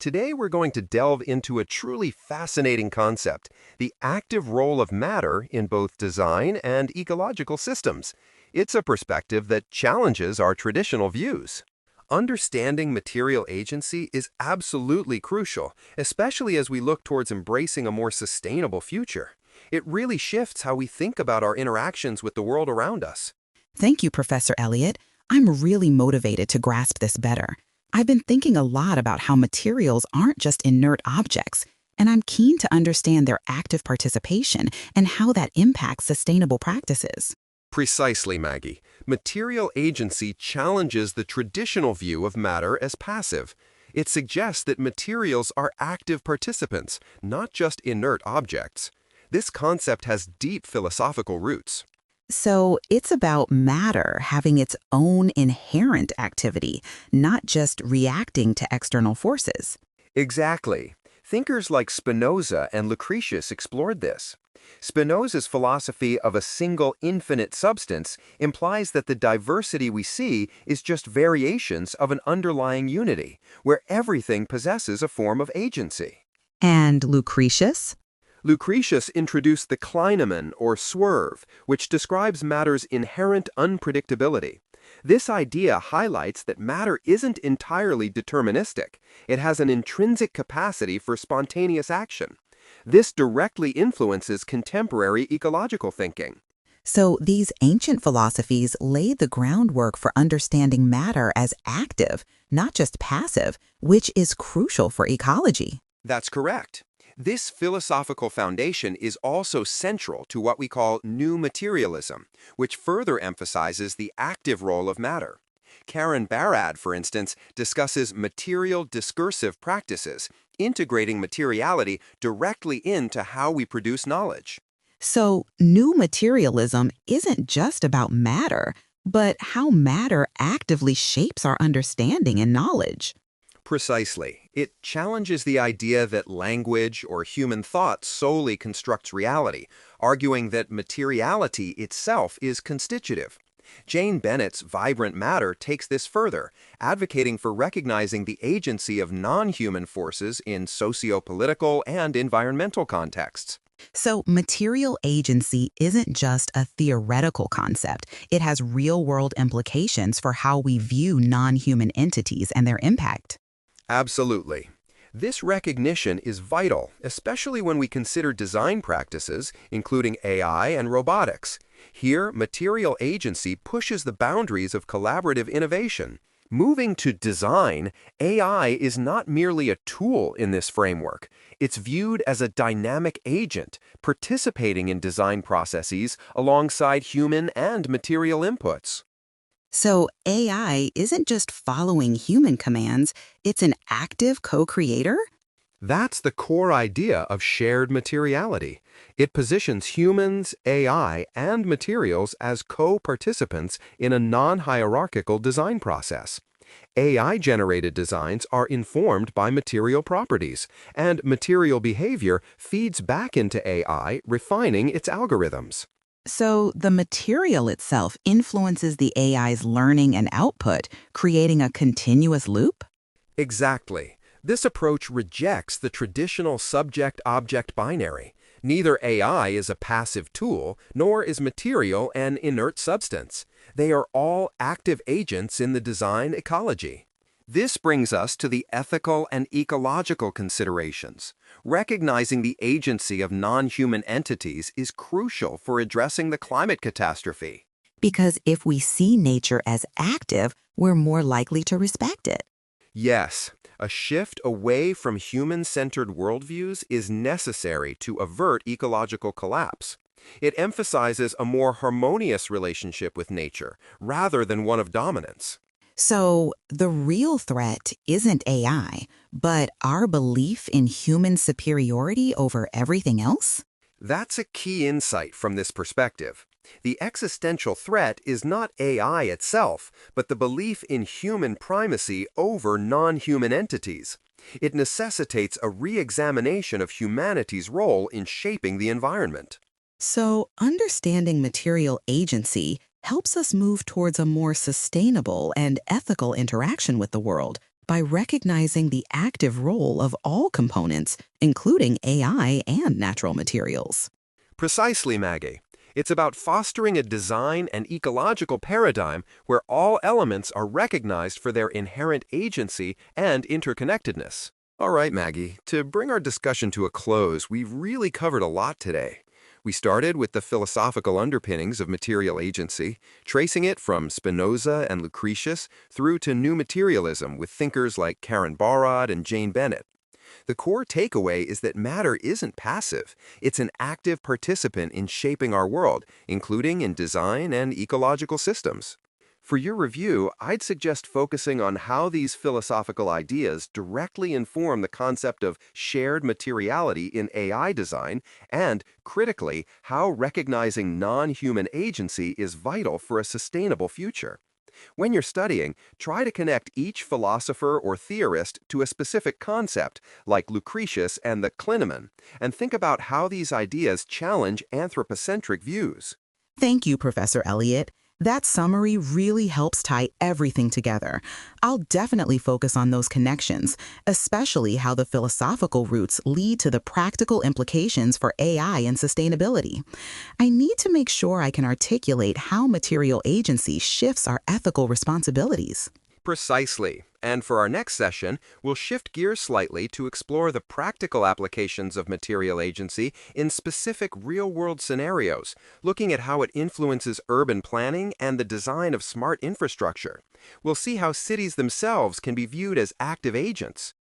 Today we're going to delve into a truly fascinating concept, the active role of matter in both design and ecological systems. It's a perspective that challenges our traditional views. Understanding material agency is absolutely crucial, especially as we look towards embracing a more sustainable future. It really shifts how we think about our interactions with the world around us. Thank you, Professor Elliott. I'm really motivated to grasp this better. I've been thinking a lot about how materials aren't just inert objects, and I'm keen to understand their active participation and how that impacts sustainable practices. Precisely, Maggie. Material agency challenges the traditional view of matter as passive. It suggests that materials are active participants, not just inert objects. This concept has deep philosophical roots. So it's about matter having its own inherent activity, not just reacting to external forces. Exactly. Thinkers like Spinoza and Lucretius explored this. Spinoza's philosophy of a single infinite substance implies that the diversity we see is just variations of an underlying unity, where everything possesses a form of agency. And Lucretius? Lucretius introduced the Kleineman, or swerve, which describes matter's inherent unpredictability. This idea highlights that matter isn't entirely deterministic. It has an intrinsic capacity for spontaneous action. This directly influences contemporary ecological thinking. So these ancient philosophies laid the groundwork for understanding matter as active, not just passive, which is crucial for ecology. That's correct. This philosophical foundation is also central to what we call new materialism, which further emphasizes the active role of matter. Karen Barad, for instance, discusses material discursive practices, integrating materiality directly into how we produce knowledge. So new materialism isn't just about matter, but how matter actively shapes our understanding and knowledge. Precisely. It challenges the idea that language or human thought solely constructs reality, arguing that materiality itself is constitutive. Jane Bennett's Vibrant Matter takes this further, advocating for recognizing the agency of non-human forces in socio-political and environmental contexts. So material agency isn't just a theoretical concept. It has real-world implications for how we view non-human entities and their impact. Absolutely. This recognition is vital, especially when we consider design practices, including AI and robotics. Here, material agency pushes the boundaries of collaborative innovation. Moving to design, AI is not merely a tool in this framework. It's viewed as a dynamic agent, participating in design processes alongside human and material inputs. So AI isn't just following human commands, it's an active co-creator? That's the core idea of shared materiality. It positions humans, AI, and materials as co-participants in a non-hierarchical design process. AI-generated designs are informed by material properties, and material behavior feeds back into AI, refining its algorithms. So the material itself influences the AI's learning and output, creating a continuous loop? Exactly. This approach rejects the traditional subject-object binary. Neither AI is a passive tool, nor is material an inert substance. They are all active agents in the design ecology. This brings us to the ethical and ecological considerations. Recognizing the agency of non-human entities is crucial for addressing the climate catastrophe. Because if we see nature as active, we're more likely to respect it. Yes, a shift away from human-centered worldviews is necessary to avert ecological collapse. It emphasizes a more harmonious relationship with nature, rather than one of dominance. So the real threat isn't AI, but our belief in human superiority over everything else? That's a key insight from this perspective. The existential threat is not AI itself, but the belief in human primacy over non-human entities. It necessitates a re-examination of humanity's role in shaping the environment. So understanding material agency helps us move towards a more sustainable and ethical interaction with the world. by recognizing the active role of all components, including AI and natural materials. Precisely, Maggie. It's about fostering a design and ecological paradigm where all elements are recognized for their inherent agency and interconnectedness. All right, Maggie, to bring our discussion to a close, we've really covered a lot today. We started with the philosophical underpinnings of material agency, tracing it from Spinoza and Lucretius through to new materialism with thinkers like Karen Barad and Jane Bennett. The core takeaway is that matter isn't passive. It's an active participant in shaping our world, including in design and ecological systems. For your review, I'd suggest focusing on how these philosophical ideas directly inform the concept of shared materiality in AI design, and, critically, how recognizing non-human agency is vital for a sustainable future. When you're studying, try to connect each philosopher or theorist to a specific concept, like Lucretius and the clinamen, and think about how these ideas challenge anthropocentric views. Thank you, Professor Elliott. That summary really helps tie everything together. I'll definitely focus on those connections, especially how the philosophical roots lead to the practical implications for AI and sustainability. I need to make sure I can articulate how material agency shifts our ethical responsibilities. Precisely. And for our next session, we'll shift gears slightly to explore the practical applications of material agency in specific real-world scenarios, looking at how it influences urban planning and the design of smart infrastructure. We'll see how cities themselves can be viewed as active agents.